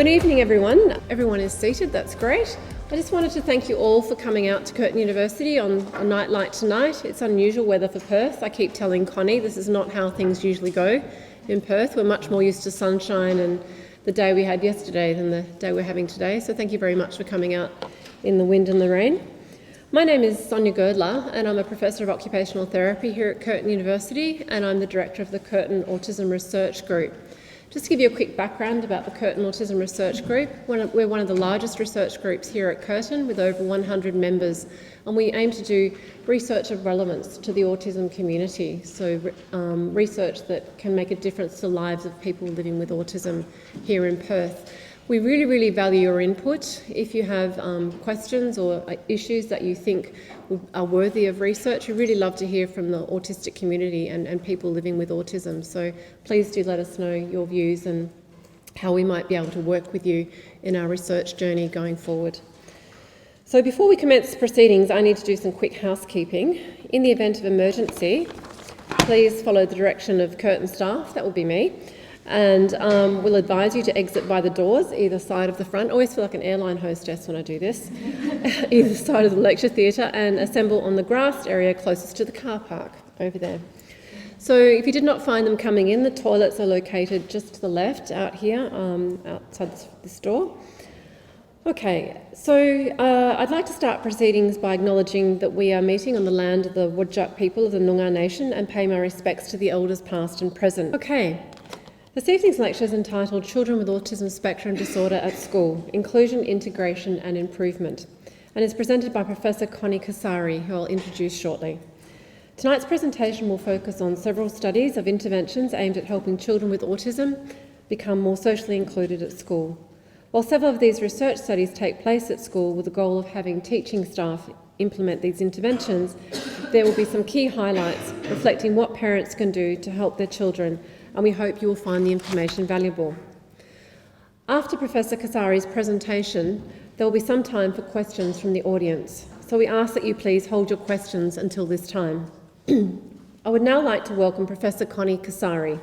Good evening, everyone. Everyone is seated, that's great. I just wanted to thank you all for coming out to Curtin University on a night like tonight. It's unusual weather for Perth. I keep telling Connie this is not how things usually go in Perth. We're much more used to sunshine and the day we had yesterday than the day we're having today. So thank you very much for coming out in the wind and the rain. My name is Sonia Girdler and I'm a Professor of Occupational Therapy here at Curtin University, and I'm the Director of the Curtin Autism Research Group. Just to give you a quick background about the Curtin Autism Research Group, we're one of the largest research groups here at Curtin with over 100 members, and we aim to do research of relevance to the autism community, so research that can make a difference to the lives of people living with autism here in Perth. We really, really value your input. If you have questions or issues that you think are worthy of research, we really love to hear from the autistic community and people living with autism. So please do let us know your views and how we might be able to work with you in our research journey going forward. So before we commence proceedings, I need to do some quick housekeeping. In the event of emergency, please follow the direction of Curtin staff, that will be me, and we'll advise you to exit by the doors, either side of the front. I always feel like an airline hostess when I do this. Either side of the lecture theatre, and assemble on the grassed area closest to the car park over there. So if you did not find them coming in, the toilets are located just to the left out here, outside this door. Okay, so I'd like to start proceedings by acknowledging that we are meeting on the land of the Whadjuk people of the Noongar Nation and pay my respects to the elders past and present. Okay. This evening's lecture is entitled Children with Autism Spectrum Disorder at School, Inclusion, Integration and Improvement, and is presented by Professor Connie Kasari, who I'll introduce shortly. Tonight's presentation will focus on several studies of interventions aimed at helping children with autism become more socially included at school. While several of these research studies take place at school with the goal of having teaching staff implement these interventions, there will be some key highlights reflecting what parents can do to help their children, and we hope you will find the information valuable. After Professor Kesari's presentation, there will be some time for questions from the audience, so we ask that you please hold your questions until this time. I would now like to welcome Professor Connie Kasari.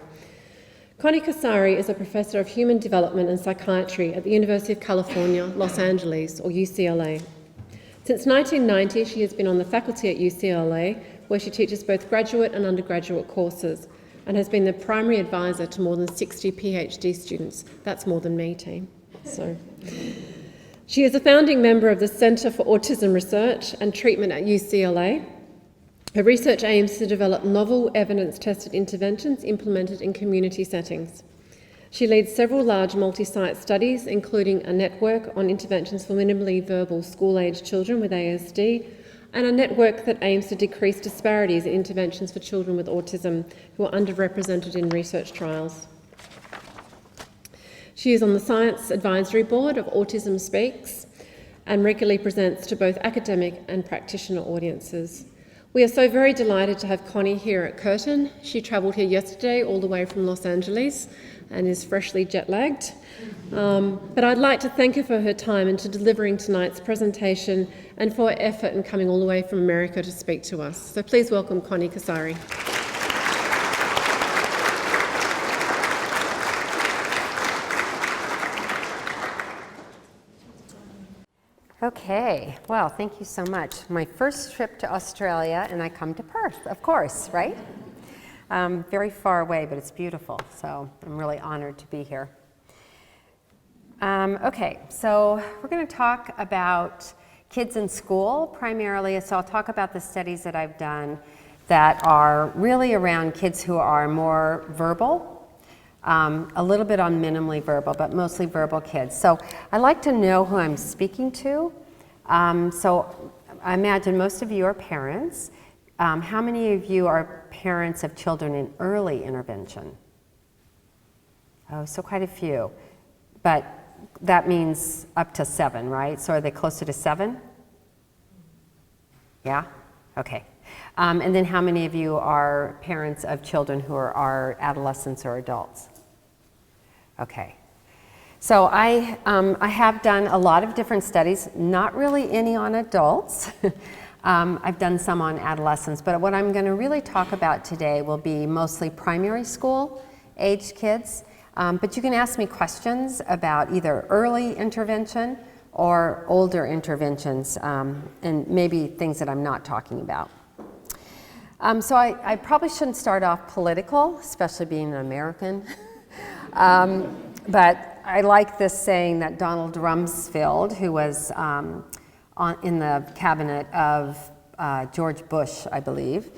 Connie Kasari is a Professor of Human Development and Psychiatry at the University of California, Los Angeles, or UCLA. Since 1990, she has been on the faculty at UCLA, where she teaches both graduate and undergraduate courses, and has been the primary advisor to more than 60 PhD students. That's more than me, team. So, she is a founding member of the Centre for Autism Research and Treatment at UCLA. Her research aims to develop novel, evidence-tested interventions implemented in community settings. She leads several large multi-site studies, including a network on interventions for minimally verbal school-aged children with ASD, and a network that aims to decrease disparities in interventions for children with autism who are underrepresented in research trials. She is on the Science Advisory Board of Autism Speaks and regularly presents to both academic and practitioner audiences. We are so very delighted to have Connie here at Curtin. She travelled here yesterday all the way from Los Angeles and is freshly jet-lagged. But I'd like to thank her for her time and to delivering tonight's presentation and for her effort in coming all the way from America to speak to us. So please welcome Connie Kasari. Okay, well, thank you so much. My first trip to Australia, and I come to Perth, of course, right? Very far away, but it's beautiful, so I'm really honored to be here. Okay, so we're going to talk about kids in school primarily. So I'll talk about the studies that I've done that are really around kids who are more verbal, a little bit on minimally verbal, but mostly verbal kids. So I like to know who I'm speaking to. So I imagine most of you are parents. How many of you are parents of children in early intervention? Oh, so quite a few. But that means up to 7, right? So are they closer to 7? Yeah? Okay. And then how many of you are parents of children who are adolescents or adults? Okay. So I have done a lot of different studies, not really any on adults. I've done some on adolescents, but what I'm going to really talk about today will be mostly primary school aged kids. But you can ask me questions about either early intervention or older interventions, and maybe things that I'm not talking about. So I probably shouldn't start off political, especially being an American. But I like this saying that Donald Rumsfeld, who was in the cabinet of George Bush, I believe,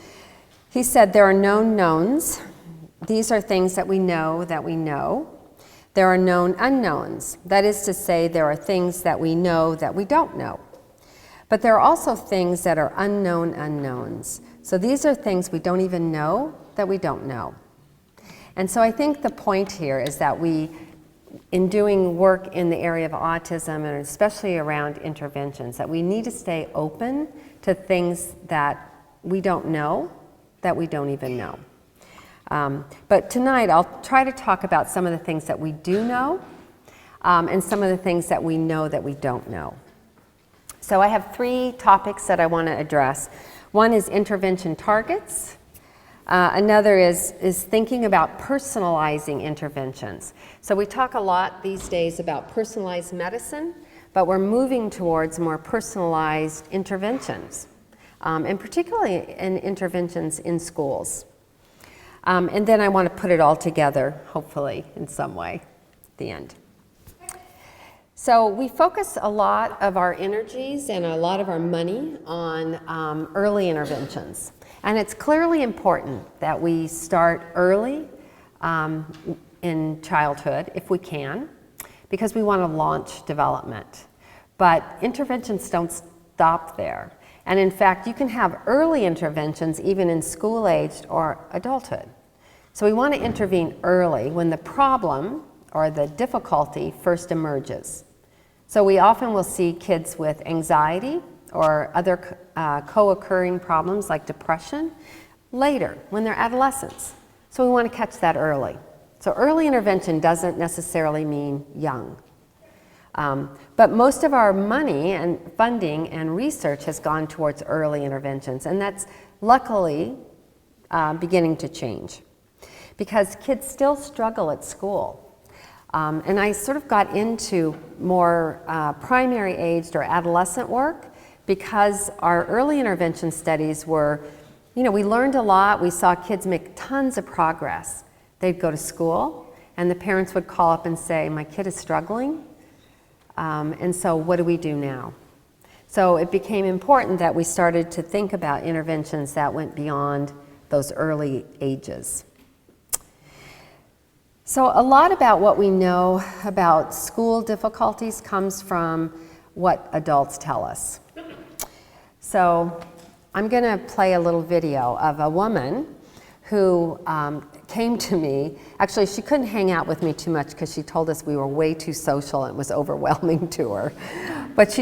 he said, there are known knowns. These are things that we know that we know. There are known unknowns. That is to say, there are things that we know that we don't know. But there are also things that are unknown unknowns. So these are things we don't even know that we don't know. And so I think the point here is that we, in doing work in the area of autism, and especially around interventions, that we need to stay open to things that we don't know, that we don't even know. But tonight I'll try to talk about some of the things that we do know, and some of the things that we know that we don't know. So I have 3 topics that I want to address. One is intervention targets. Another is thinking about personalizing interventions. So we talk a lot these days about personalized medicine, but we're moving towards more personalized interventions, and particularly in interventions in schools. And then I want to put it all together, hopefully, in some way at the end. So we focus a lot of our energies and a lot of our money on early interventions. And it's clearly important that we start early in childhood, if we can, because we want to launch development. But interventions don't stop there. And in fact, you can have early interventions even in school-aged or adulthood. So we want to intervene early when the problem or the difficulty first emerges. So we often will see kids with anxiety or other co-occurring problems like depression later when they're adolescents. So we want to catch that early. So early intervention doesn't necessarily mean young. But most of our money and funding and research has gone towards early interventions, and that's luckily beginning to change because kids still struggle at school. And I sort of got into more primary aged or adolescent work because our early intervention studies were, you know, we learned a lot. We saw kids make tons of progress. They'd go to school and the parents would call up and say, my kid is struggling. And so what do we do now? So it became important that we started to think about interventions that went beyond those early ages. So a lot about what we know about school difficulties comes from what adults tell us. So I'm going to play a little video of a woman who came to me. Actually, she couldn't hang out with me too much because she told us we were way too social and it was overwhelming to her. But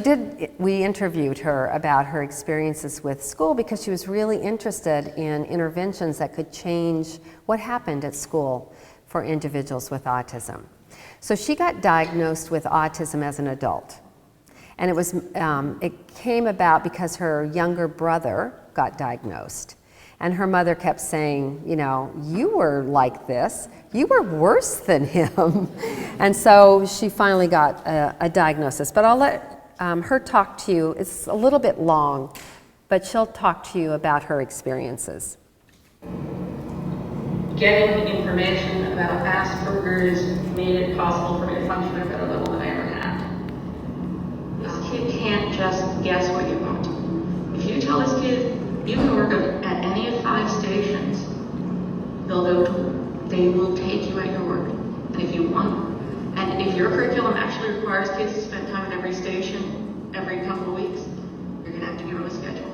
we interviewed her about her experiences with school because she was really interested in interventions that could change what happened at school for individuals with autism. So she got diagnosed with autism as an adult. And it came about because her younger brother got diagnosed. And her mother kept saying, you know, you were like this, you were worse than him. And so she finally got a diagnosis. But I'll let her talk to you. It's a little bit long, but she'll talk to you about her experiences. Getting information about Asperger's made it possible for me to function at a better level than I ever had. This kid can't just guess what you want. If you tell this kid, you can work at any of 5 stations, they will take you at your word. And if you want, and if your curriculum actually requires kids to spend time at every station every couple of weeks, you're gonna have to give them a schedule.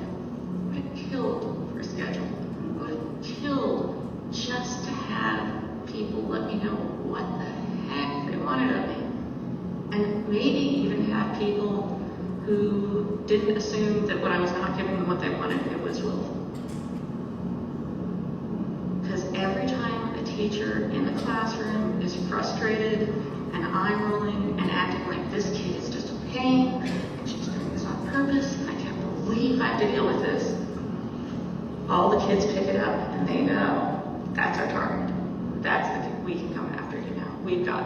I would have killed for a schedule. I would have killed just to have people let me know what the heck they wanted of me. And maybe even have people who didn't assume that when I was not giving them what they wanted, it was willful. Because every time a teacher in the classroom is frustrated and eye-rolling and acting like this kid is just a pain, and she's doing this on purpose, and I can't believe I have to deal with this, all the kids pick it up and they know that's our target. That's the kid we can come after you now. we've got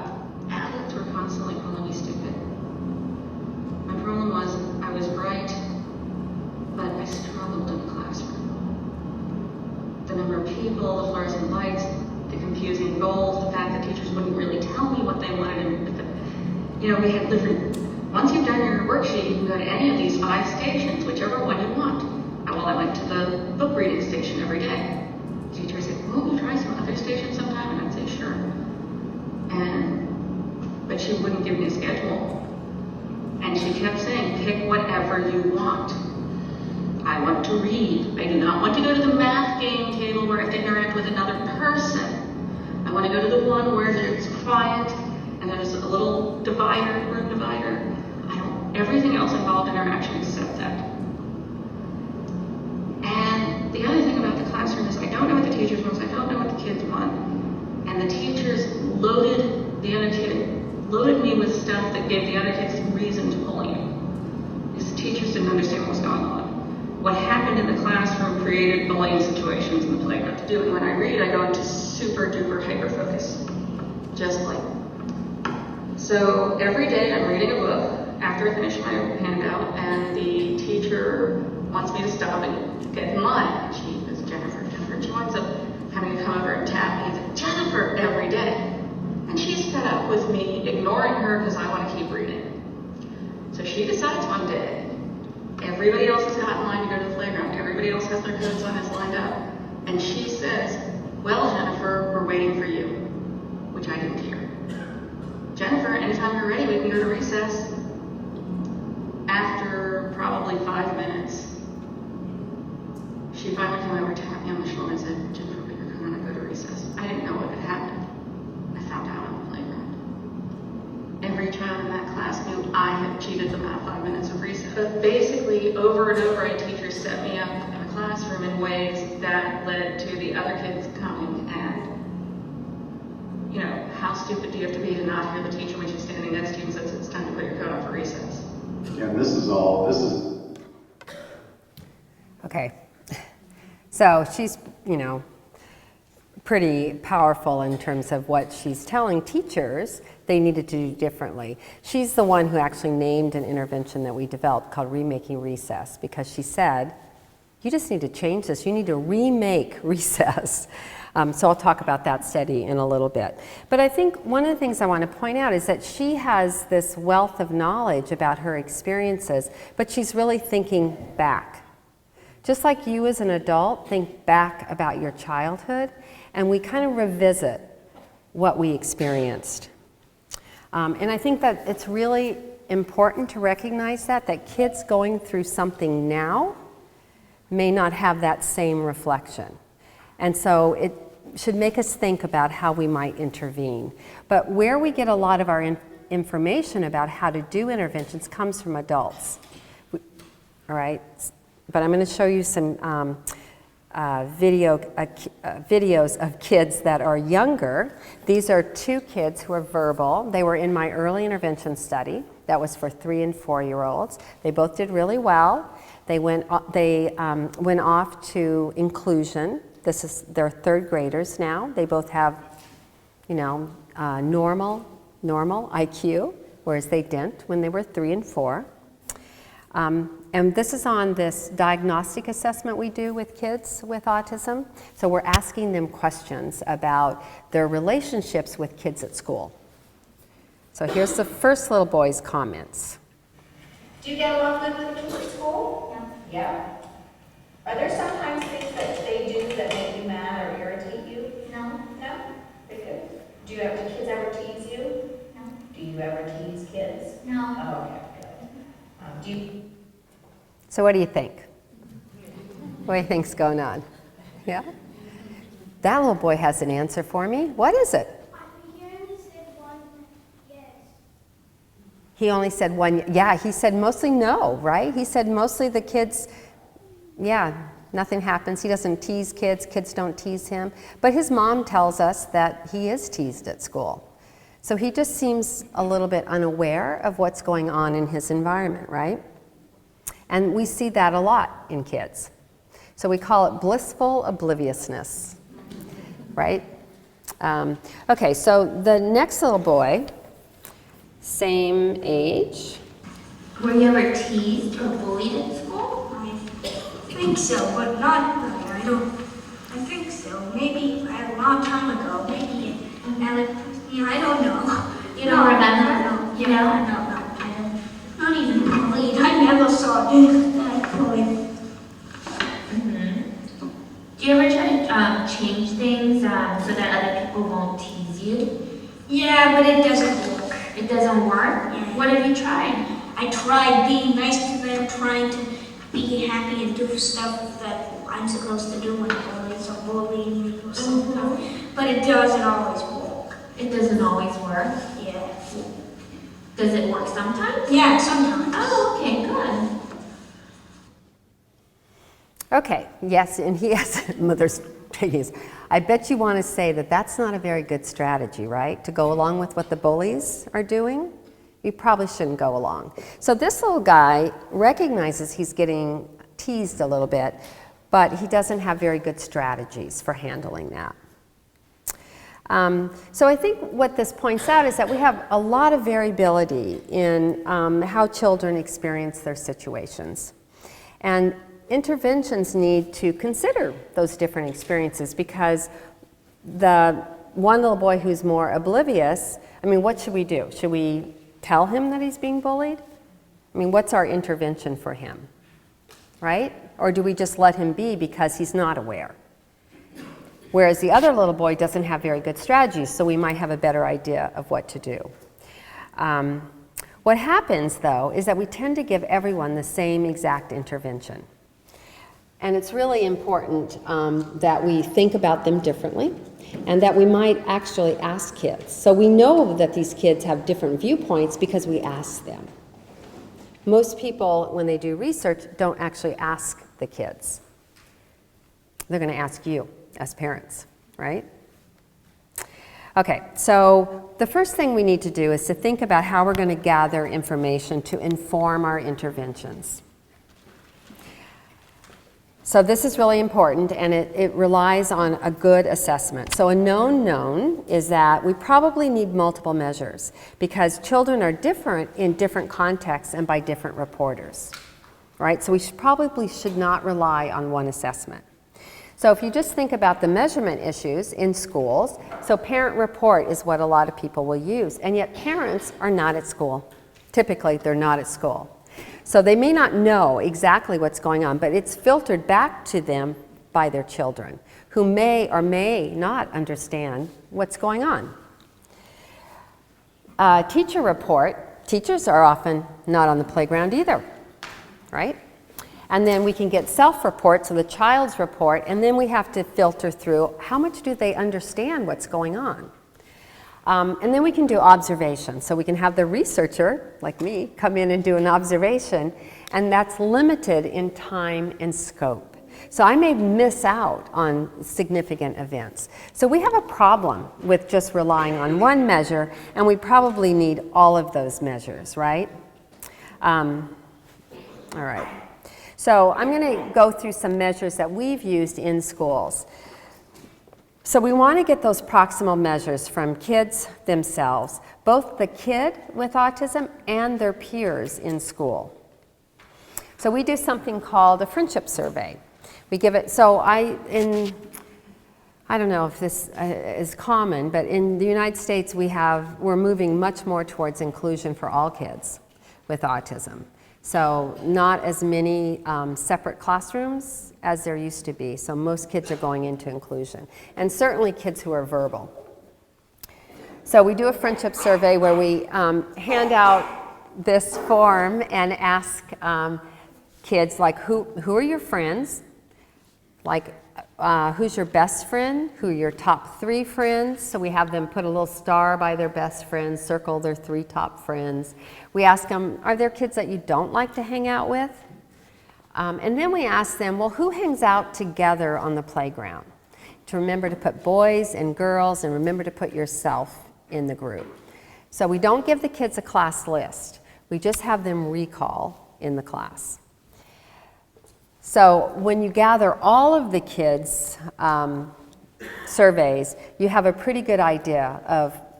adults who are constantly calling me stupid. My problem was I was bright, but I struggled in the classroom. The number of people, the fluorescent lights, the confusing goals, the fact that teachers wouldn't really tell me what they wanted, and we had different. Once you've done your worksheet, you can go to any of these 5 stations, whichever one you want. Well, I went to the book reading station every day. The teacher would say, "Won't you try some other station sometime?" And I'd say, "Sure." But she wouldn't give me a schedule. And she kept saying, "Pick whatever you want. I want to read. I do not want to go to the math game table where I have to interact with another person. I want to go to the one where it's quiet and there's a little room divider. Everything else involved interaction except that." And the other thing about the classroom is I don't know what the teachers want, I don't know what the kids want. And the teachers loaded me with stuff that gave the other kids reason to bully me. Because the teachers didn't understand what was going on. What happened in the classroom created bullying situations in the playground to do. And when I read, I go into super duper hyper focus. Just like. So every day I'm reading a book after I finish my handout, and the teacher wants me to stop and get in line. She is Jennifer, and she winds up having to come over and tap me and say, "Jennifer," every day. And she's fed up with me ignoring her because I want to keep reading. So she decides one day, everybody else has got in line to go to the playground, everybody else has their coats on, is lined up. And she says, "Well, Jennifer, we're waiting for you," which I didn't hear. "Jennifer, anytime you're ready, we can go to recess." After probably 5 minutes, she finally came over, tapped me on the shoulder and said, "Jennifer, we're going to go to recess." I didn't know what had happened. I found out on the playground. Every child in that class knew I had cheated them out of 5 minutes of recess. But basically, over and over, teachers set me up in a classroom in ways that led to the other kids coming and, how stupid do you have to be to not hear the teacher when she's standing next to you and says it's time to put your coat on for recess? Yeah, this is. Okay. So she's, pretty powerful in terms of what she's telling teachers they needed to do differently. She's the one who actually named an intervention that we developed called Remaking Recess, because she said, "You just need to change this. You need to remake recess." So I'll talk about that study in a little bit. But I think one of the things I want to point out is that she has this wealth of knowledge about her experiences, but she's really thinking back. Just like you as an adult think back about your childhood, and we kind of revisit what we experienced. And I think that it's really important to recognize that kids going through something now may not have that same reflection. And so it should make us think about how we might intervene. But where we get a lot of our information about how to do interventions comes from adults. All right? But I'm going to show you some videos of kids that are younger. These are 2 kids who are verbal. They were in my early intervention study. That was for 3 and 4-year-olds. They both did really well. They went off to inclusion. They're 3rd graders now. They both have, normal IQ, whereas they didn't when they were 3 and 4. And this is on this diagnostic assessment we do with kids with autism. So we're asking them questions about their relationships with kids at school. So here's the first little boy's comments. Do you get along good with kids at school? Yeah. Are there sometimes things that they do that make you mad or irritate you? No. No? Very good. Do kids ever tease you? No. Do you ever tease kids? No. Oh, okay, good. So what do you think? What do you think's going on? Yeah? That little boy has an answer for me. What is it? He only said one yes. He only said one, yeah, he said mostly no, right? He said mostly the kids, yeah, nothing happens. He doesn't tease kids, kids don't tease him. But his mom tells us that he is teased at school. So he just seems a little bit unaware of what's going on in his environment, right? And we see that a lot in kids. So we call it blissful obliviousness, right? Okay, so the next little boy, same age. Were you ever teased or bullied at school? I think so, but not really. I think so. Maybe a long time ago. Maybe, I don't know. You don't remember? No. Yeah, no. I don't. Not even bullied. I never saw that bullied. Do you ever try to change things so that other people won't tease you? Yeah, but it doesn't work. It doesn't work? Yeah. What have you tried? I tried being nice to them, trying to be happy and do stuff that I'm supposed to do when bullies or bullying me or something. But it doesn't always work. It doesn't always work. Yeah. Does it work sometimes? Yeah, sometimes. Oh, okay, good. Okay, yes, and he has, mother's piggies. I bet you want to say that that's not a very good strategy, right? To go along with what the bullies are doing? You probably shouldn't go along. So this little guy recognizes he's getting teased a little bit, but he doesn't have very good strategies for handling that. So I think what this points out is that we have a lot of variability in how children experience their situations. And interventions need to consider those different experiences, because the one little boy who's more oblivious, I mean, what should we do? Should we tell him that he's being bullied? I mean, what's our intervention for him, right? Or do we just let him be because he's not aware? Whereas the other little boy doesn't have very good strategies, so we might have a better idea of what to do. What happens, though, is that we tend to give everyone the same exact intervention. And it's really important that we think about them differently, and that we might actually ask kids. So we know that these kids have different viewpoints because we ask them. Most people, when they do research, don't actually ask the kids. They're going to ask you as parents, right? Okay, so the first thing we need to do is to think about how we're going to gather information to inform our interventions. So this is really important, and it relies on a good assessment. So a known is that we probably need multiple measures, because children are different in different contexts and by different reporters, right? So we probably should not rely on one assessment. So if you just think about the measurement issues in schools, so parent report is what a lot of people will use, and yet parents are not at school. Typically, they're not at school. So they may not know exactly what's going on, but it's filtered back to them by their children, who may or may not understand what's going on. Teacher report, teachers are often not on the playground either, right? And then we can get self-report, so the child's report, and then we have to filter through how much do they understand what's going on. And then we can do observation. So we can have the researcher, like me, come in and do an observation, and that's limited in time and scope. So I may miss out on significant events. So we have a problem with just relying on one measure, and we probably need all of those measures, right? All right. So I'm going to go through some measures that we've used in schools. So we want to get those proximal measures from kids themselves, both the kid with autism and their peers in school. So we do something called a friendship survey. We give it, so I don't know if this is common, but in the United States we're moving much more towards inclusion for all kids with autism. So not as many separate classrooms as there used to be. So most kids are going into inclusion, and certainly kids who are verbal. So we do a friendship survey where we hand out this form and ask kids, like, who are your friends? Like, who's your best friend? Who are your top 3 friends? So we have them put a little star by their best friends, circle their 3 top friends. We ask them, are there kids that you don't like to hang out with? And then we ask them, well, who hangs out together on the playground? To remember to put boys and girls, and remember to put yourself in the group. So we don't give the kids a class list. We just have them recall in the class. So when you gather all of the kids' surveys, you have a pretty good idea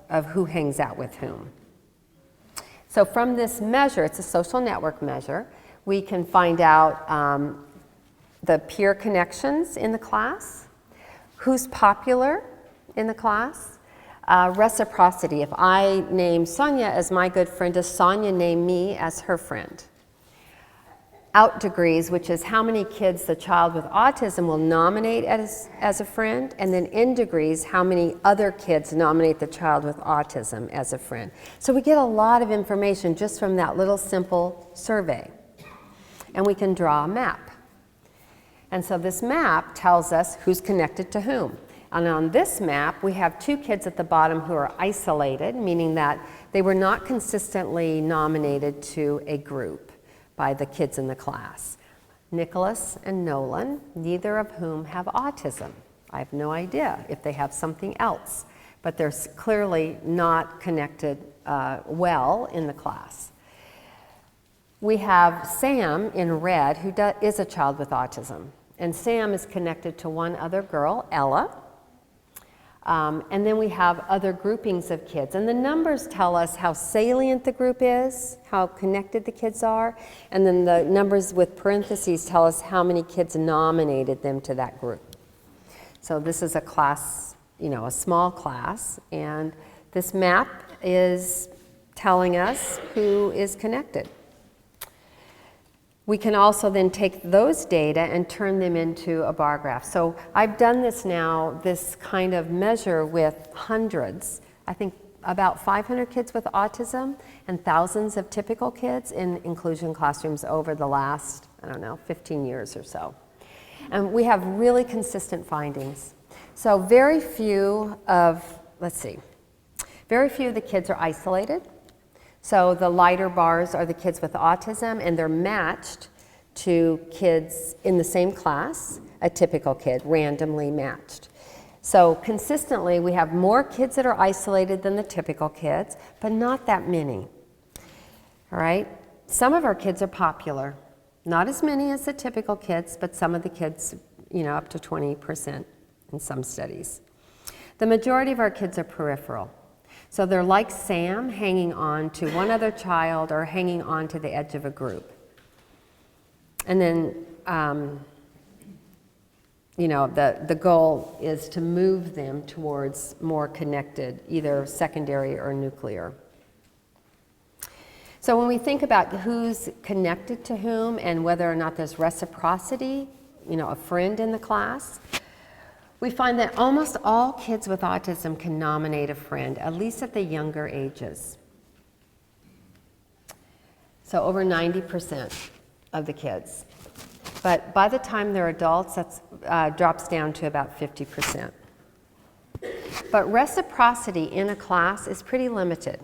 of who hangs out with whom. So from this measure, it's a social network measure, we can find out the peer connections in the class, who's popular in the class, reciprocity. If I name Sonia as my good friend, does Sonia name me as her friend? Out degrees, which is how many kids the child with autism will nominate as a friend, and then in degrees, how many other kids nominate the child with autism as a friend. So we get a lot of information just from that little simple survey. And we can draw a map. And so this map tells us who's connected to whom. And on this map, we have 2 kids at the bottom who are isolated, meaning that they were not consistently nominated to a group by the kids in the class. Nicholas and Nolan, neither of whom have autism. I have no idea if they have something else, but they're clearly not connected well in the class. We have Sam in red, who is a child with autism. And Sam is connected to one other girl, Ella. And then we have other groupings of kids. And the numbers tell us how salient the group is, how connected the kids are. And then the numbers with parentheses tell us how many kids nominated them to that group. So this is a class, a small class. And this map is telling us who is connected. We can also then take those data and turn them into a bar graph. So I've done this now, this kind of measure with hundreds, I think about 500 kids with autism and thousands of typical kids in inclusion classrooms over the last, 15 years or so. And we have really consistent findings. So very few of the kids are isolated. So the lighter bars are the kids with autism, and they're matched to kids in the same class, a typical kid, randomly matched. So consistently, we have more kids that are isolated than the typical kids, but not that many. All right? Some of our kids are popular. Not as many as the typical kids, but some of the kids, up to 20% in some studies. The majority of our kids are peripheral. So they're like Sam, hanging on to one other child or hanging on to the edge of a group. And then, the goal is to move them towards more connected, either secondary or nuclear. So when we think about who's connected to whom and whether or not there's reciprocity, a friend in the class, we find that almost all kids with autism can nominate a friend, at least at the younger ages. So over 90% of the kids. But by the time they're adults, that drops down to about 50%. But reciprocity in a class is pretty limited.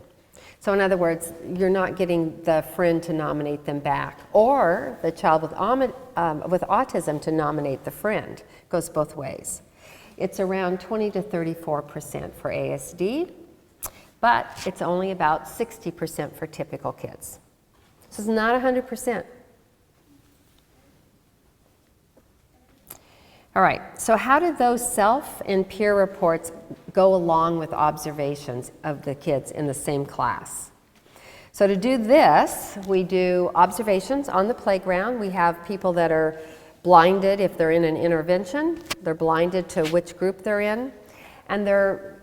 So in other words, you're not getting the friend to nominate them back, or the child with autism to nominate the friend. It goes both ways. It's around 20 to 34% for ASD, but it's only about 60% for typical kids. So it's not 100%. All right, so how do those self and peer reports go along with observations of the kids in the same class? So to do this, we do observations on the playground. We have people that are blinded if they're in an intervention. They're blinded to which group they're in. And they're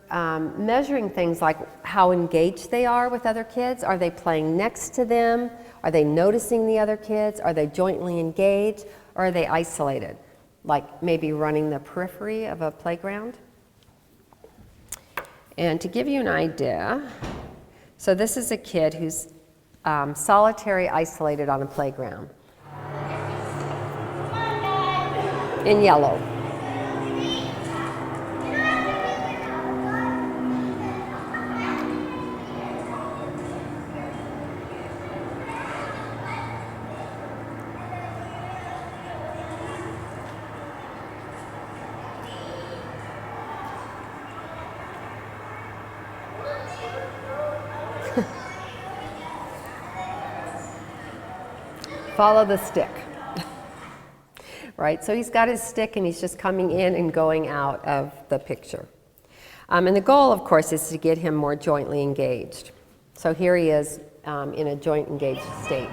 measuring things like how engaged they are with other kids. Are they playing next to them? Are they noticing the other kids? Are they jointly engaged? Or are they isolated? Like maybe running the periphery of a playground. And to give you an idea, so this is a kid who's solitary, isolated on a playground. In yellow. Follow the stick. right? So he's got his stick and he's just coming in and going out of the picture. And the goal, of course, is to get him more jointly engaged. So here he is in a joint engaged state.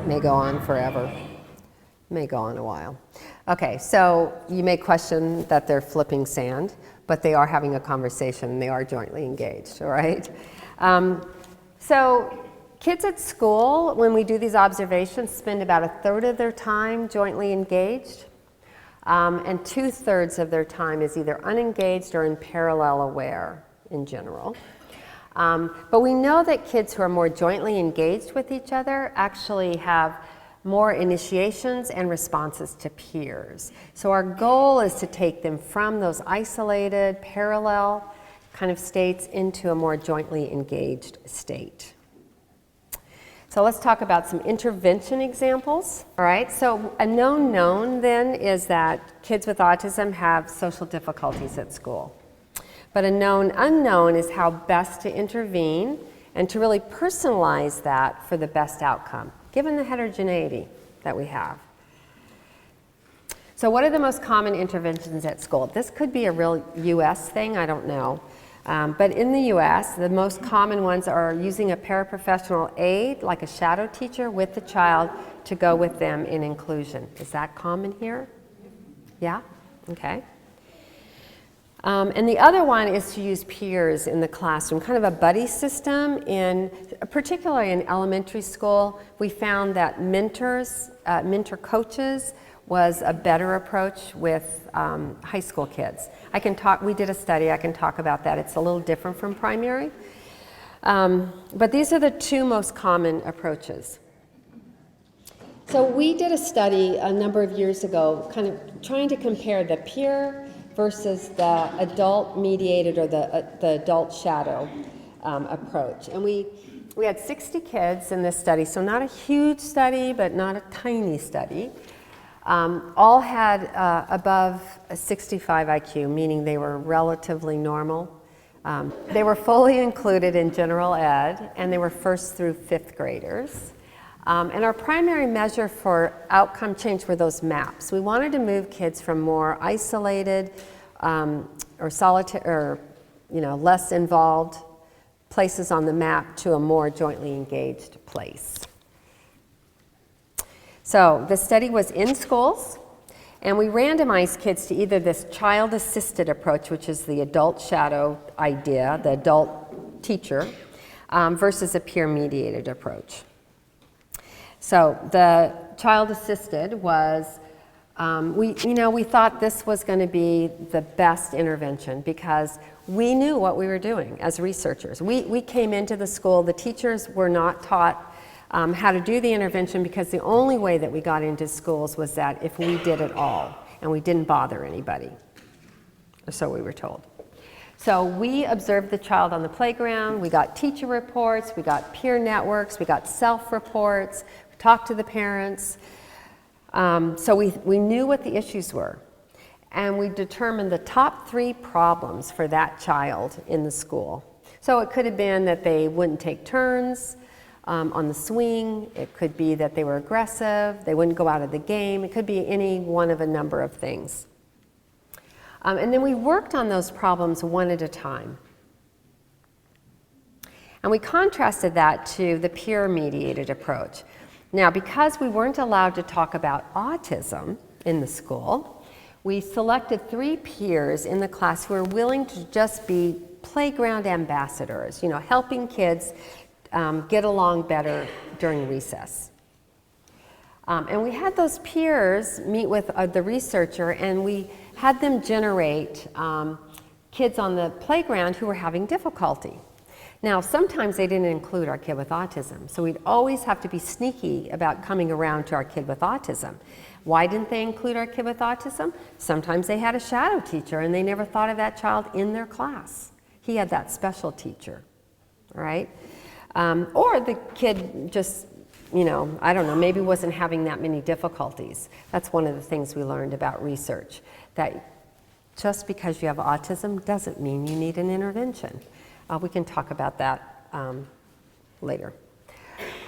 May go on forever, may go on a while. Okay, so you may question that they're flipping sand, but they are having a conversation, they are jointly engaged, all right? So kids at school, when we do these observations, spend about 1/3 of their time jointly engaged, and 2/3 of their time is either unengaged or in parallel aware in general. But we know that kids who are more jointly engaged with each other actually have more initiations and responses to peers. So our goal is to take them from those isolated, parallel kind of states into a more jointly engaged state. So let's talk about some intervention examples. All right, so a known then is that kids with autism have social difficulties at school. But a known unknown is how best to intervene and to really personalize that for the best outcome, given the heterogeneity that we have. So what are the most common interventions at school? This could be a real US thing, I don't know. But in the US, the most common ones are using a paraprofessional aide, like a shadow teacher, with the child to go with them in inclusion. Is that common here? Yeah? Okay. And the other one is to use peers in the classroom, kind of a buddy system. Particularly in elementary school, we found that mentor coaches was a better approach with high school kids. We did a study, I can talk about that. It's a little different from primary. But these are the two most common approaches. So we did a study a number of years ago, kind of trying to compare the peer versus the adult mediated or the adult shadow approach. And we had 60 kids in this study, so not a huge study, but not a tiny study. All had above a 65 IQ, meaning they were relatively normal. They were fully included in general ed, and they were 1st through 5th graders. And our primary measure for outcome change were those maps. We wanted to move kids from more isolated or solitary, or less involved places on the map to a more jointly engaged place. So the study was in schools, and we randomized kids to either this child-assisted approach, which is the adult shadow idea, the adult teacher, versus a peer-mediated approach. So the child-assisted was, we thought this was going to be the best intervention because we knew what we were doing as researchers. We came into the school, the teachers were not taught how to do the intervention because the only way that we got into schools was that if we did it all and we didn't bother anybody, or so we were told. So we observed the child on the playground, we got teacher reports, we got peer networks, we got self-reports, we talked to the parents. So we knew what the issues were, and we determined the top 3 problems for that child in the school. So it could have been that they wouldn't take turns on the swing, it could be that they were aggressive, they wouldn't go out of the game, it could be any one of a number of things. And then we worked on those problems one at a time. And we contrasted that to the peer-mediated approach. Now, because we weren't allowed to talk about autism in the school, we selected 3 peers in the class who were willing to just be playground ambassadors, helping kids get along better during recess. And we had those peers meet with the researcher, and we had them generate kids on the playground who were having difficulty. Now, sometimes they didn't include our kid with autism, so we'd always have to be sneaky about coming around to our kid with autism. Why didn't they include our kid with autism? Sometimes they had a shadow teacher and they never thought of that child in their class. He had that special teacher, right? Or the kid just, you know, I don't know, maybe wasn't having that many difficulties. That's one of the things we learned about research, that just because you have autism doesn't mean you need an intervention. We can talk about that later.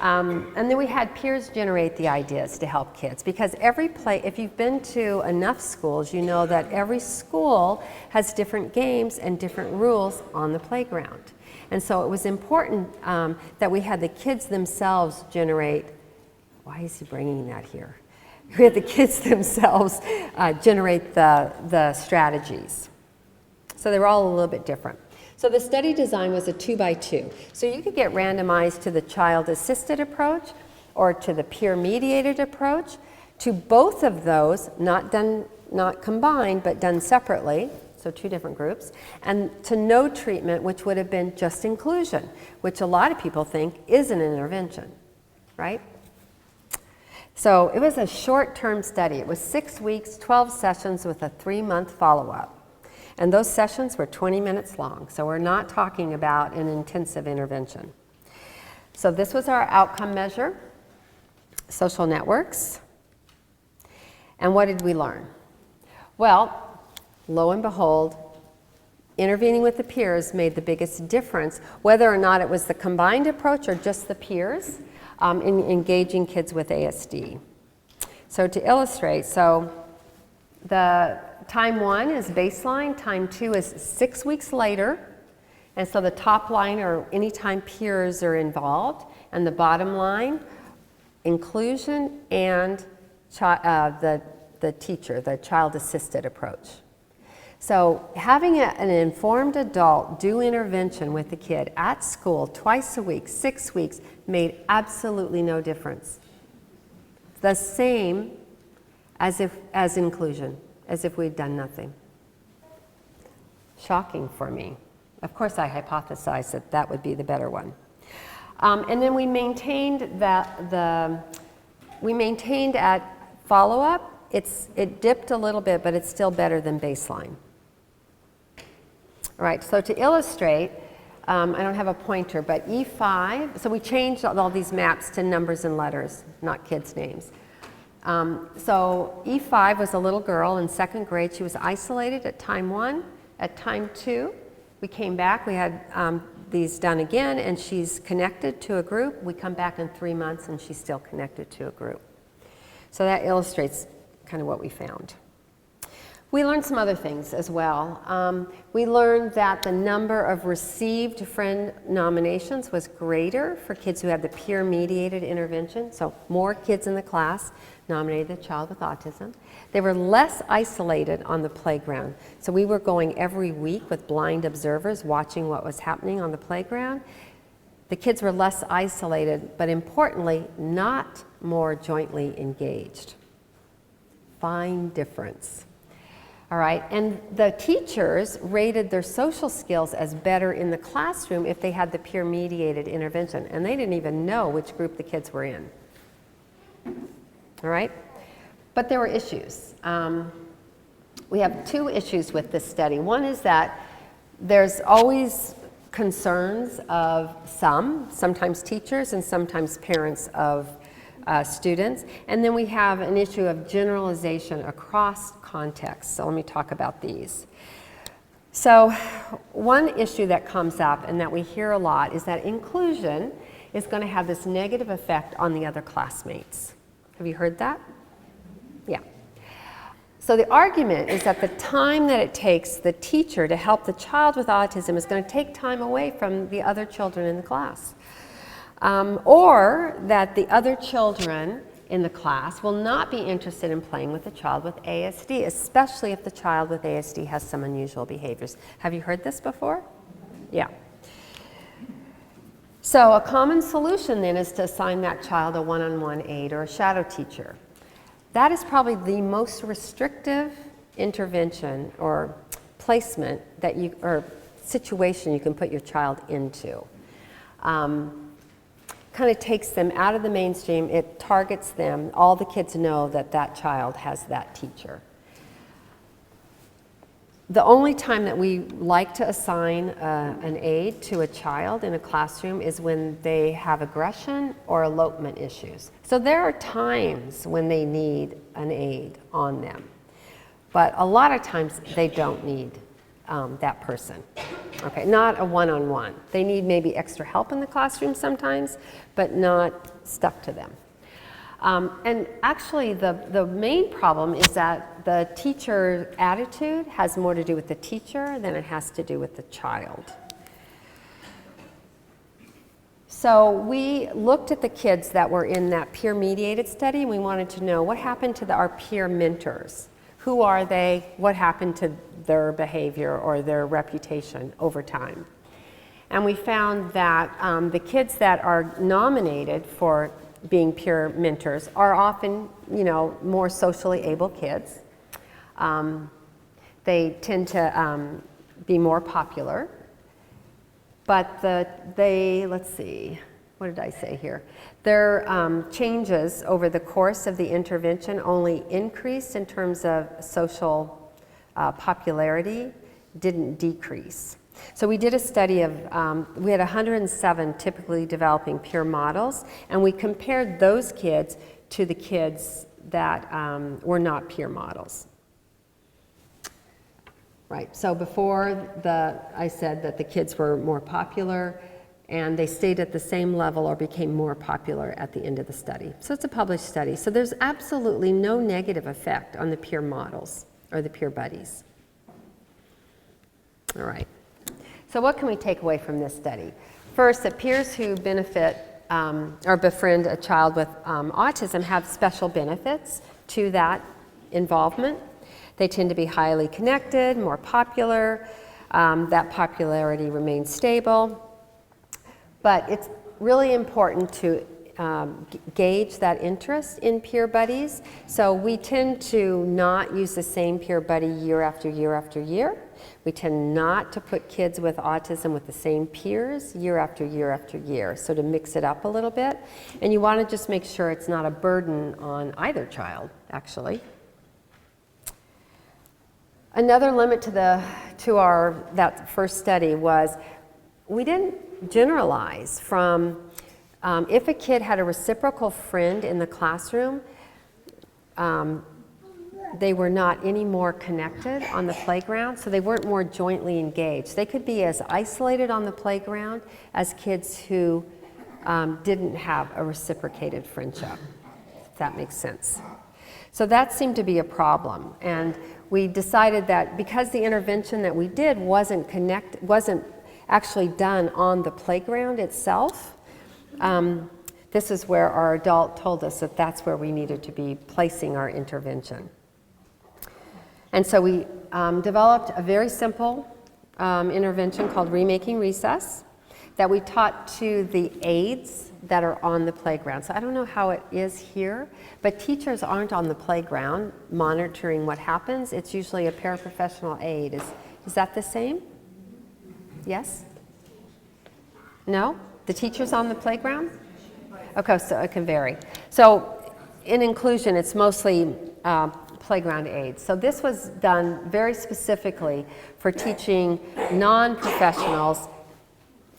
And then we had peers generate the ideas to help kids, because if you've been to enough schools, you know that every school has different games and different rules on the playground. And so it was important that we had the kids themselves generate, why is he bringing that here? We had the kids themselves generate the strategies. So they were all a little bit different. So the study design was a 2x2. So you could get randomized to the child-assisted approach or to the peer-mediated approach, to both of those, not combined, but done separately, so 2 different groups, and to no treatment, which would have been just inclusion, which a lot of people think is an intervention, right? So it was a short-term study. It was 6 weeks, 12 sessions with a 3-month follow-up. And those sessions were 20 minutes long, so we're not talking about an intensive intervention. So this was our outcome measure, social networks. And what did we learn? Well, lo and behold, intervening with the peers made the biggest difference, whether or not it was the combined approach or just the peers in engaging kids with ASD. So to illustrate, the time 1 is baseline, time 2 is 6 weeks later, and so the top line are anytime peers are involved, and the bottom line, inclusion and the teacher, the child-assisted approach. So having an informed adult do intervention with the kid at school twice a week, 6 weeks, made absolutely no difference. The same as inclusion, as if we'd done nothing. Shocking for me. Of course, I hypothesized that that would be the better one. And then we maintained at follow-up. It dipped a little bit, but it's still better than baseline. All right, so to illustrate, I don't have a pointer, but E5, so we changed all these maps to numbers and letters, not kids' names. So E5 was a little girl in 2nd grade. She was isolated at time 1. At time 2, we came back. We had these done again, and she's connected to a group. We come back in 3 months, and she's still connected to a group. So that illustrates kind of what we found. We learned some other things as well. We learned that the number of received friend nominations was greater for kids who had the peer-mediated intervention, so more kids in the class nominated the child with autism. They were less isolated on the playground, so we were going every week with blind observers watching what was happening on the playground. The kids were less isolated, but importantly, not more jointly engaged. Fine difference. All right, and the teachers rated their social skills as better in the classroom if they had the peer-mediated intervention, and they didn't even know which group the kids were in. All right, but there were issues. We have 2 issues with this study. One is that there's always concerns of sometimes teachers and sometimes parents of students, and then we have an issue of generalization across contexts. So let me talk about these. So one issue that comes up and that we hear a lot is that inclusion is going to have this negative effect on the other classmates. Have you heard that? Yeah. So the argument is that the time that it takes the teacher to help the child with autism is going to take time away from the other children in the class. Or that the other children in the class will not be interested in playing with the child with ASD, especially if the child with ASD has some unusual behaviors. Have you heard this before? Yeah. So a common solution then is to assign that child a one-on-one aide or a shadow teacher. That is probably the most restrictive intervention or placement that or situation you can put your child into. kind of takes them out of the mainstream. It targets them. All the kids know that that child has that teacher. The only time that we like to assign an aid to a child in a classroom is when they have aggression or elopement issues. So there are times when they need an aid on them, but a lot of times they don't need that person. Okay, not a one-on-one. They need maybe extra help in the classroom sometimes, but not stuck to them. And actually the main problem is that the teacher attitude has more to do with the teacher than it has to do with the child. So we looked at the kids that were in that peer-mediated study, and we wanted to know what happened to our peer mentors. Who are they? What happened to their behavior or their reputation over time? And we found that the kids that are nominated for being peer mentors are often, more socially able kids. They tend to be more popular, but let's see, what did I say here? Their changes over the course of the intervention only increased in terms of social popularity, didn't decrease. So we did a study of, we had 107 typically developing peer models, and we compared those kids to the kids that were not peer models. Right, so before I said that the kids were more popular, and they stayed at the same level or became more popular at the end of the study. So it's a published study. So there's absolutely no negative effect on the peer models or the peer buddies. All right. So what can we take away from this study? First, that peers who benefit or befriend a child with autism have special benefits to that involvement. They tend to be highly connected, more popular. That popularity remains stable. But it's really important to gauge that interest in peer buddies. So we tend to not use the same peer buddy year after year after year. We tend not to put kids with autism with the same peers year after year after year, so to mix it up a little bit. And you want to just make sure it's not a burden on either child, actually. Another limit to that first study was we didn't generalize from if a kid had a reciprocal friend in the classroom, they were not any more connected on the playground, so they weren't more jointly engaged. They could be as isolated on the playground as kids who didn't have a reciprocated friendship, if that makes sense. So that seemed to be a problem, and we decided that because the intervention that we did wasn't actually done on the playground itself, this is where our adult told us that that's where we needed to be placing our intervention. And so we developed a very simple intervention called Remaking Recess that we taught to the aides that are on the playground. So I don't know how it is here, but teachers aren't on the playground monitoring what happens. It's usually a paraprofessional aide. Is that the same? Yes? No? The teacher's on the playground? Okay, so it can vary. So in inclusion, it's mostly playground aides. So this was done very specifically for teaching non-professionals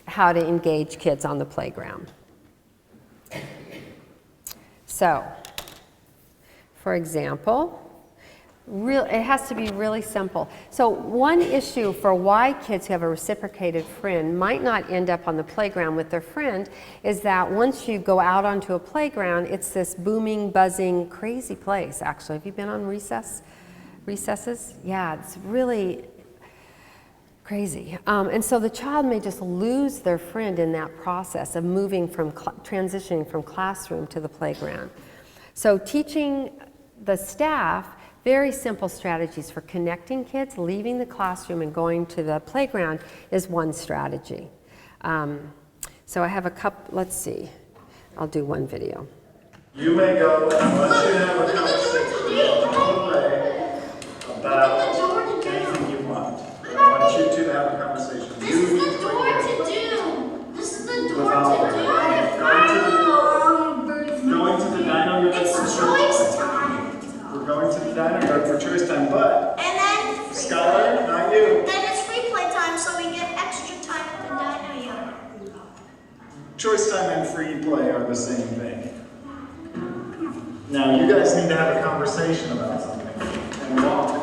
how to engage kids on the playground. So, for example, it has to be really simple. So one issue for why kids who have a reciprocated friend might not end up on the playground with their friend is that once you go out onto a playground, it's this booming, buzzing, crazy place, actually. Have you been on recesses? Yeah, it's really crazy. And so the child may just lose their friend in that process of moving from, transitioning from classroom to the playground. So teaching the staff very simple strategies for connecting kids, leaving the classroom and going to the playground is one strategy. So I have a couple, let's see, I'll do one video. You may go, and I want you to have a conversation all the way about anything you want. I want you two to have a conversation. This is the door to do. This is the door handbook for choice time, but And then Skylar, not you. then it's free play time, so we get extra time with the dino. Choice time and free play are the same thing. Now you guys need to have a conversation about something and walk.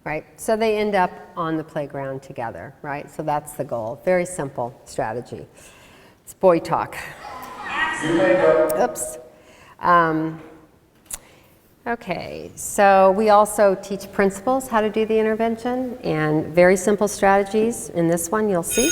Right, so they end up on the playground together, right? So that's the goal. Very simple strategy. It's boy talk. You may go. Oops. Okay, so we also teach principals how to do the intervention, and very simple strategies. In this one, you'll see.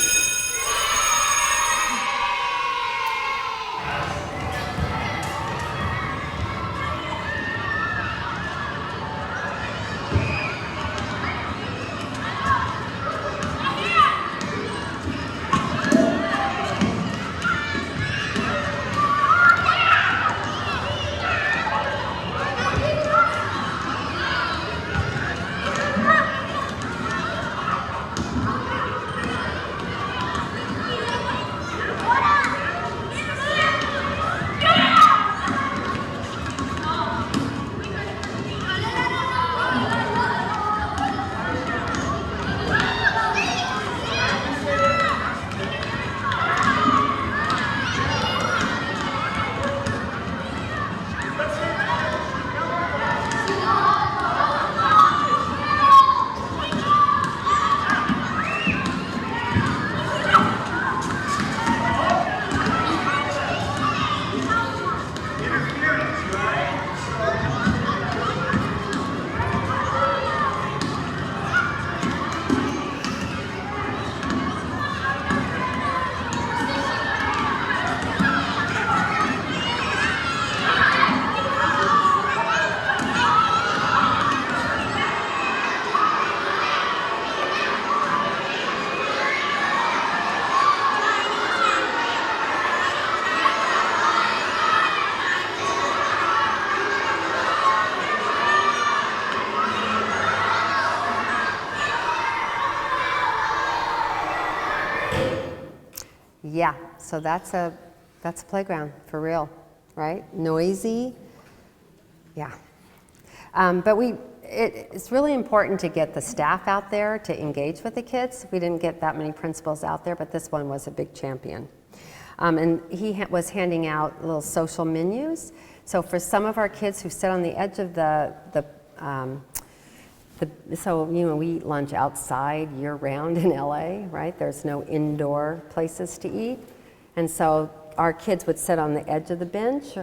Yeah, so that's a playground for real, right? Noisy, yeah. But it's really important to get the staff out there to engage with the kids. We didn't get that many principals out there, but this one was a big champion. And he was handing out little social menus. So for some of our kids who sit on the edge of so, you know, we eat lunch outside year-round in LA, right? There's no indoor places to eat. And so our kids would sit on the edge of the bench.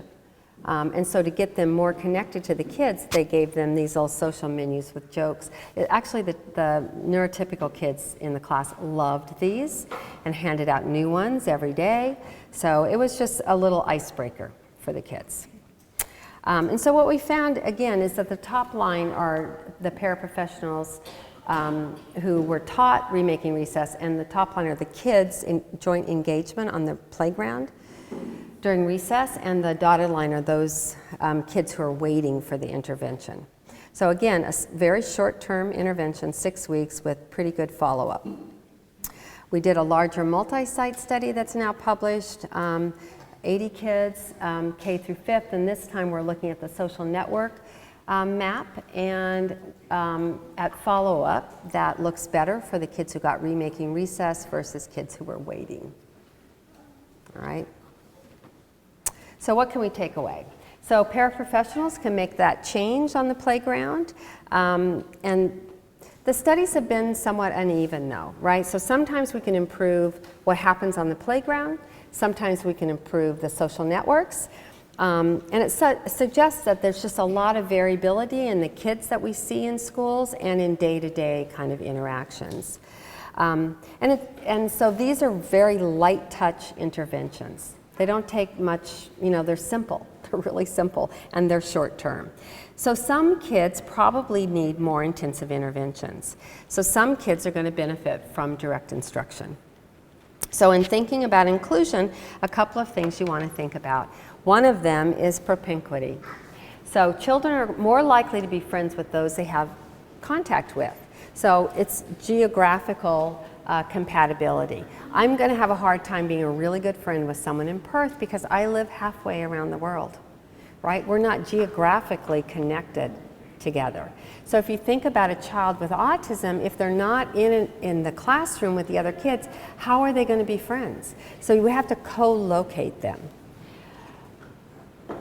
And so to get them more connected to the kids, they gave them these little social menus with jokes. Actually, the neurotypical kids in the class loved these and handed out new ones every day. So it was just a little icebreaker for the kids. And so what we found, again, is that the top line are the paraprofessionals who were taught Remaking Recess, and the top line are the kids in joint engagement on the playground during recess, and the dotted line are those kids who are waiting for the intervention. So again, a very short-term intervention, 6 weeks with pretty good follow-up. We did a larger multi-site study that's now published, 80 kids, K through 5th, and this time we're looking at the social network map, and at follow-up, that looks better for the kids who got Remaking Recess versus kids who were waiting. All right? So what can we take away? So paraprofessionals can make that change on the playground, and the studies have been somewhat uneven though, right? So sometimes we can improve what happens on the playground, sometimes we can improve the social networks, and it suggests that there's just a lot of variability in the kids that we see in schools and in day-to-day kind of interactions. And so these are very light touch interventions. They don't take much, you know, they're simple, they're really simple, and they're short term. So some kids probably need more intensive interventions. So some kids are going to benefit from direct instruction. So in thinking about inclusion, a couple of things you want to think about. One of them is propinquity. So children are more likely to be friends with those they have contact with. So it's geographical compatibility. I'm going to have a hard time being a really good friend with someone in Perth because I live halfway around the world, right? We're not geographically connected together. So if you think about a child with autism, if they're not in the classroom with the other kids, how are they going to be friends? So you have to co-locate them.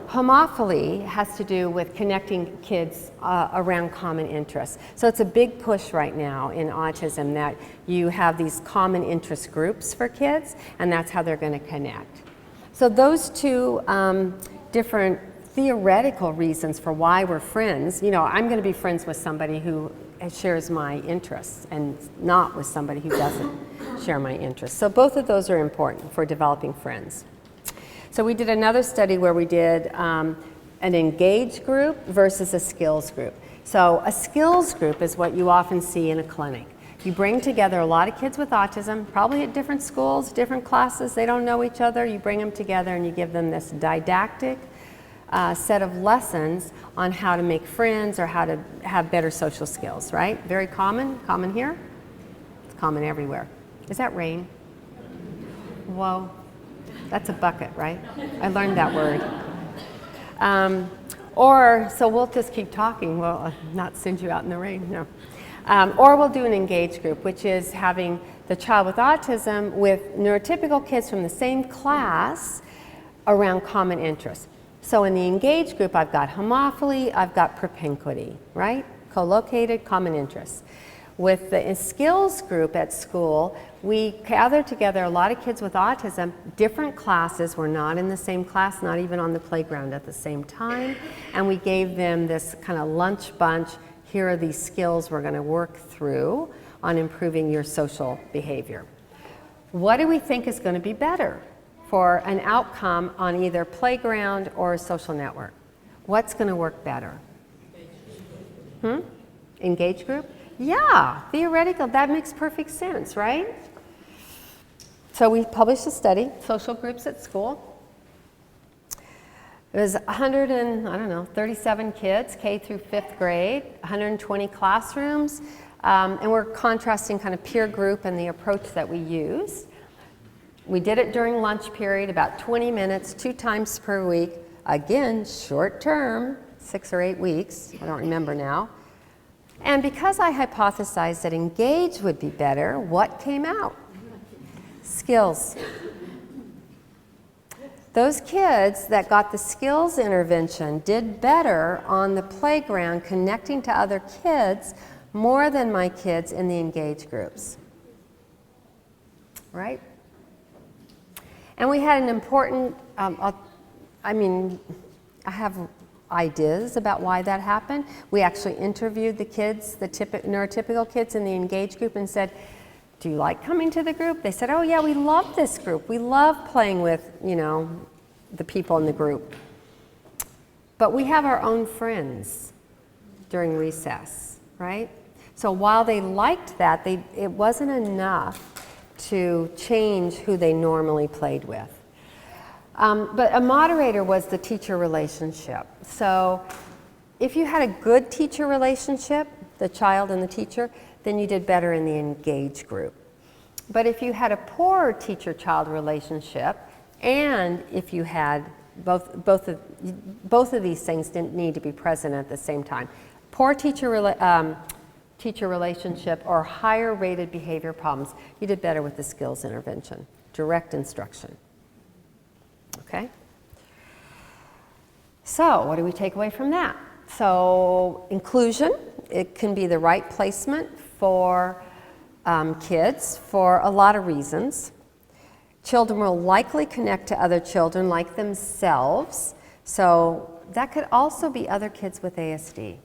Homophily has to do with connecting kids around common interests. So it's a big push right now in autism that you have these common interest groups for kids, and that's how they're going to connect. So those two different theoretical reasons for why we're friends, you know, I'm going to be friends with somebody who shares my interests and not with somebody who doesn't share my interests. So both of those are important for developing friends. So we did another study where we did an engaged group versus a skills group. So a skills group is what you often see in a clinic. You bring together a lot of kids with autism, probably at different schools, different classes, they don't know each other, you bring them together and you give them this didactic set of lessons on how to make friends or how to have better social skills, right? Very common here, it's common everywhere. Is that rain? Whoa. That's a bucket, right? I learned that word. So we'll just keep talking. We'll not send you out in the rain, no. Or we'll do an engaged group, which is having the child with autism with neurotypical kids from the same class around common interests. So in the engaged group, I've got homophily, I've got propinquity, right? Co-located, common interests. With the skills group at school, we gathered together a lot of kids with autism, different classes, were not in the same class, not even on the playground at the same time, and we gave them this kind of lunch bunch, here are these skills we're going to work through on improving your social behavior. What do we think is going to be better for an outcome on either playground or a social network? What's going to work better? Engaged group? Yeah, theoretical, that makes perfect sense, right? So we published a study, social groups at school. It was 37 kids, K through 5th grade, 120 classrooms, and we're contrasting kind of peer group and the approach that we used. We did it during lunch period, about 20 minutes, 2 times per week. Again, short term, 6 or 8 weeks, I don't remember now. And because I hypothesized that engage would be better, what came out? Skills. Those kids that got the skills intervention did better on the playground connecting to other kids more than my kids in the engage groups. Right? And we had an important, I have ideas about why that happened. We actually interviewed the kids, the neurotypical kids in the engaged group and said, do you like coming to the group? They said, oh yeah, we love this group. We love playing with, you know, the people in the group. But we have our own friends during recess, right? So while they liked that, it wasn't enough to change who they normally played with. But a moderator was the teacher relationship. So If you had a good teacher relationship, the child and the teacher, then you did better in the engage group. But if you had a poor teacher-child relationship, and if you had both of these things didn't need to be present at the same time. Poor teacher relationship or higher rated behavior problems, you did better with the skills intervention, direct instruction. Okay? So what do we take away from that? So inclusion, it can be the right placement for kids for a lot of reasons. Children will likely connect to other children like themselves. So that could also be other kids with ASD.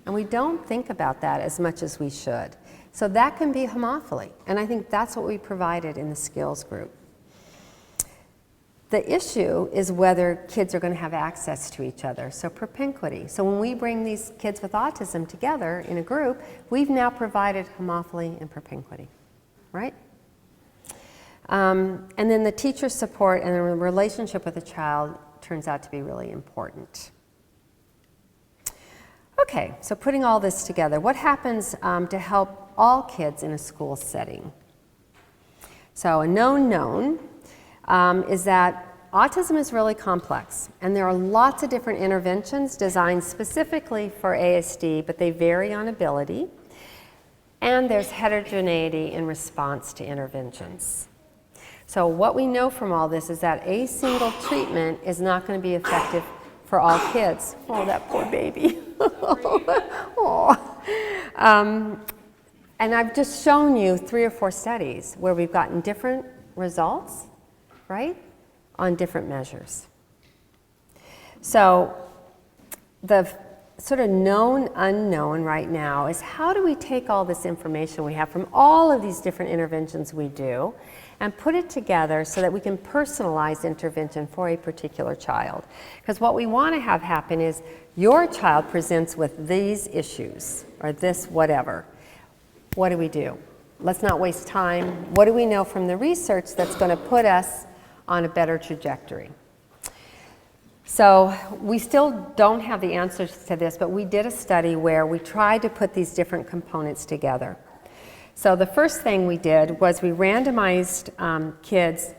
And we don't think about that as much as we should. So that can be homophily. And I think that's what we provided in the skills group. The issue is whether kids are going to have access to each other, so propinquity. So when we bring these kids with autism together in a group, we've now provided homophily and propinquity, right? And then the teacher support and the relationship with the child turns out to be really important. Okay, so putting all this together, what happens to help all kids in a school setting? So a known is that autism is really complex, and there are lots of different interventions designed specifically for ASD, but they vary on ability, and there's heterogeneity in response to interventions. So what we know from all this is that a single treatment is not going to be effective for all kids. Oh, that poor baby. And I've just shown you 3 or 4 studies where we've gotten different results, right, on different measures. So the sort of known unknown right now is how do we take all this information we have from all of these different interventions we do and put it together so that we can personalize intervention for a particular child. Because what we want to have happen is your child presents with these issues or this whatever. What do we do? Let's not waste time. What do we know from the research that's going to put us on a better trajectory? So we still don't have the answers to this, but we did a study where we tried to put these different components together. So the first thing we did was we randomized kids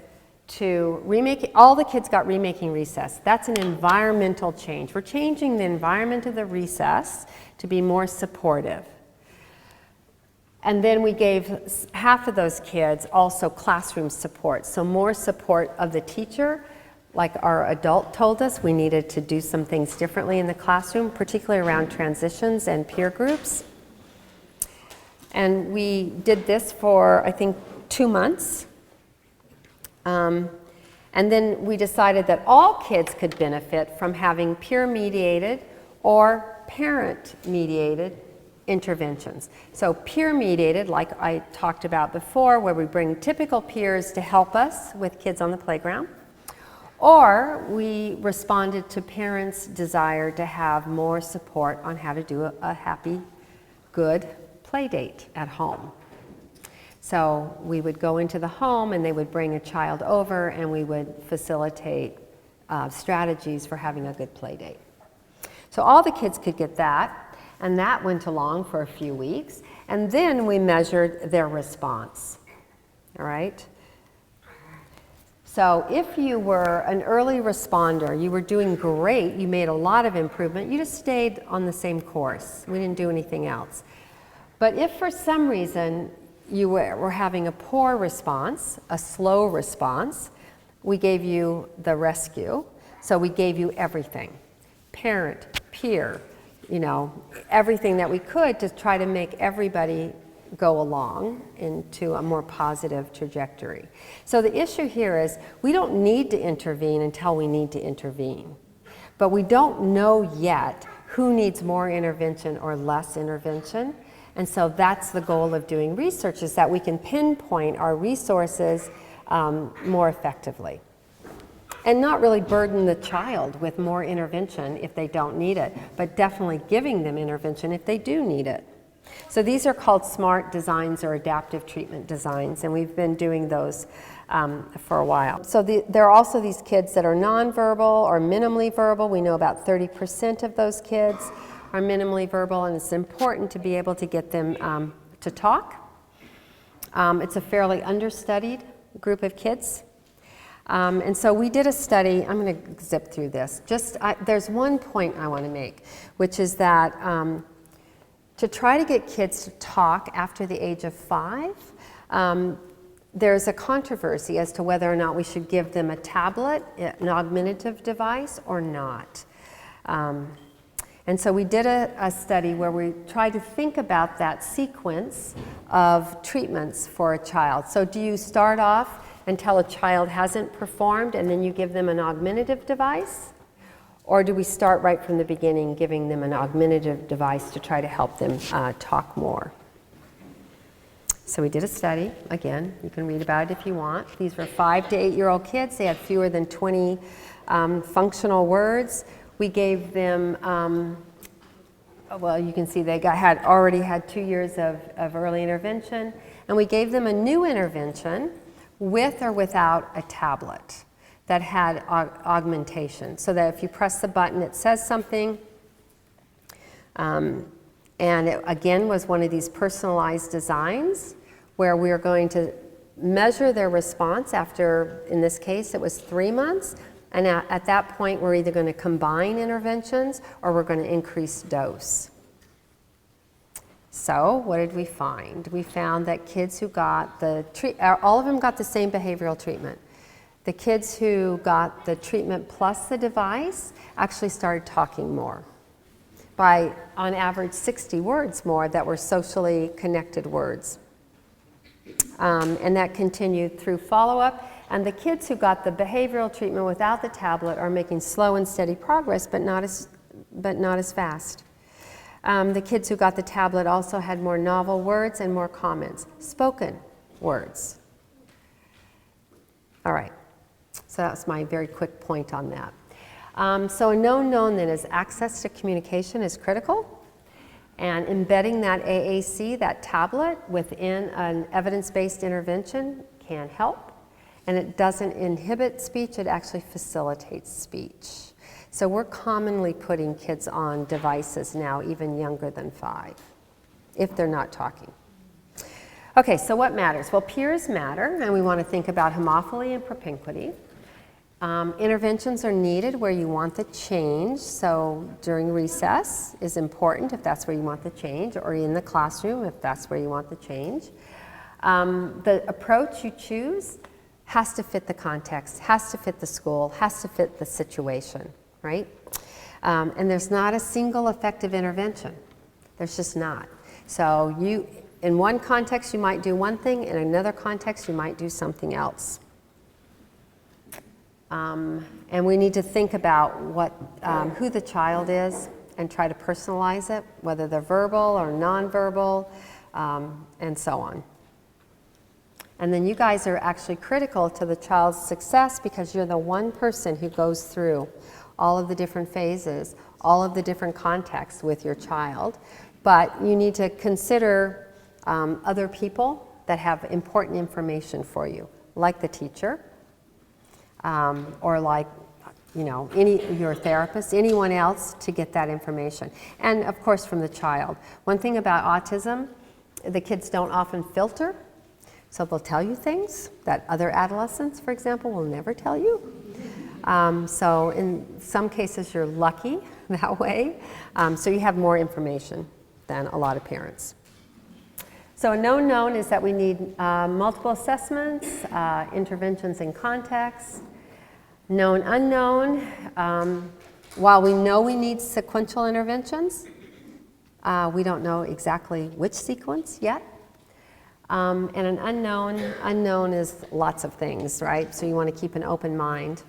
to all the kids got Remaking Recess. That's an environmental change. We're changing the environment of the recess to be more supportive. And then we gave half of those kids also classroom support, so more support of the teacher. Like our adult told us, we needed to do some things differently in the classroom, particularly around transitions and peer groups. And we did this for, I think, 2 months. And then we decided that all kids could benefit from having peer-mediated or parent-mediated interventions. So peer-mediated, like I talked about before, where we bring typical peers to help us with kids on the playground. Or we responded to parents' desire to have more support on how to do a happy, good play date at home. So we would go into the home and they would bring a child over and we would facilitate strategies for having a good play date. So all the kids could get that, and that went along for a few weeks. And then we measured their response, all right? So if you were an early responder, you were doing great, you made a lot of improvement, you just stayed on the same course. We didn't do anything else. But if for some reason you were having a poor response, a slow response, we gave you the rescue. So we gave you everything, parent, peer, everything that we could to try to make everybody go along into a more positive trajectory. So the issue here is we don't need to intervene until we need to intervene. But we don't know yet who needs more intervention or less intervention. And so that's the goal of doing research, is that we can pinpoint our resources more effectively. And not really burden the child with more intervention if they don't need it, but definitely giving them intervention if they do need it. So these are called SMART designs or adaptive treatment designs, and we've been doing those for a while. So there are also these kids that are nonverbal or minimally verbal. We know about 30% of those kids are minimally verbal, and it's important to be able to get them to talk. It's a fairly understudied group of kids. And so we did a study. I'm going to zip through this. There's one point I want to make, which is that to try to get kids to talk after the age of 5, there's a controversy as to whether or not we should give them a tablet, an augmentative device, or not. And so we did a study where we tried to think about that sequence of treatments for a child. So do you start off until a child hasn't performed and then you give them an augmentative device? Or do we start right from the beginning giving them an augmentative device to try to help them talk more? So we did a study. Again, you can read about it if you want. These were 5 to 8-year-old kids. They had fewer than 20 functional words. We gave them, well, you can see they had already had 2 years of early intervention. And we gave them a new intervention with or without a tablet that had augmentation, so that if you press the button, it says something. And it, again, was one of these personalized designs where we are going to measure their response after, in this case, it was 3 months. And at that point, we're either going to combine interventions or we're going to increase dose. So what did we find? We found that kids who got all of them got the same behavioral treatment. The kids who got the treatment plus the device actually started talking more, by on average 60 words more that were socially connected words. And that continued through follow-up. And the kids who got the behavioral treatment without the tablet are making slow and steady progress, but not as fast. The kids who got the tablet also had more novel words and more comments, spoken words. All right, so that's my very quick point on that. So a known then is access to communication is critical, and embedding that AAC, that tablet, within an evidence-based intervention can help, and it doesn't inhibit speech, it actually facilitates speech. So we're commonly putting kids on devices now, even younger than 5, if they're not talking. Okay, so what matters? Well, peers matter, and we want to think about homophily and propinquity. Interventions are needed where you want the change, so during recess is important if that's where you want the change, or in the classroom if that's where you want the change. The approach you choose has to fit the context, has to fit the school, has to fit the situation, right? And there's not a single effective intervention. There's just not. So in one context you might do one thing, in another context you might do something else. And we need to think about who the child is and try to personalize it, whether they're verbal or nonverbal, and so on. And then you guys are actually critical to the child's success because you're the one person who goes through all of the different phases, all of the different contexts with your child. But you need to consider other people that have important information for you, like the teacher, or like, your therapist, anyone else to get that information. And of course from the child. One thing about autism, the kids don't often filter, so they'll tell you things that other adolescents, for example, will never tell you. So in some cases you're lucky that way, so you have more information than a lot of parents. So a known is that we need multiple assessments, interventions in context. Known unknown, while we know we need sequential interventions, we don't know exactly which sequence yet. And an unknown is lots of things, right? So you want to keep an open mind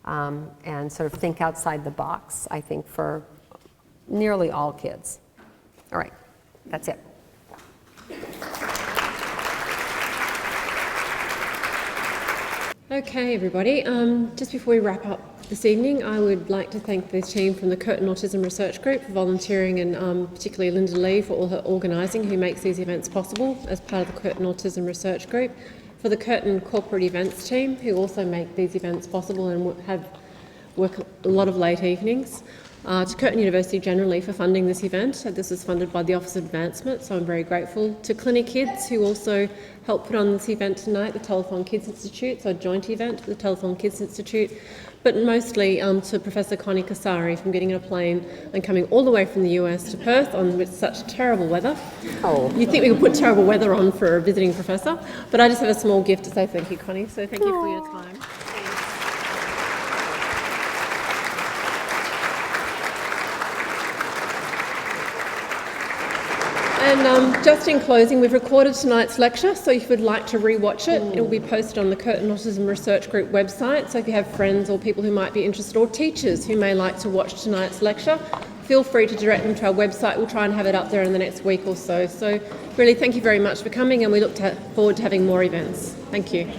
and sort of think outside the box, I think, for nearly all kids. All right, that's it. Okay, everybody, just before we wrap up This evening, I would like to thank the team from the Curtin Autism Research Group for volunteering, and particularly Linda Lee for all her organising, who makes these events possible as part of the Curtin Autism Research Group, for the Curtin Corporate Events team, who also make these events possible and work a lot of late evenings, to Curtin University generally for funding this event. This was funded by the Office of Advancement, so I'm very grateful to Connie Kids, who also helped put on this event tonight, the Telethon Kids Institute, so a joint event with the Telethon Kids Institute, but mostly to Professor Connie Kasari from getting in a plane and coming all the way from the US to Perth with such terrible weather. Oh. You'd think we could put terrible weather on for a visiting professor, but I just have a small gift to say thank you, Connie, so thank you for your time. And just in closing, we've recorded tonight's lecture, so if you would like to re-watch it, it will be posted on the Curtin Autism Research Group website. So if you have friends or people who might be interested, or teachers who may like to watch tonight's lecture, feel free to direct them to our website. We'll try and have it up there in the next week or so. So really, thank you very much for coming, and we look forward to having more events. Thank you.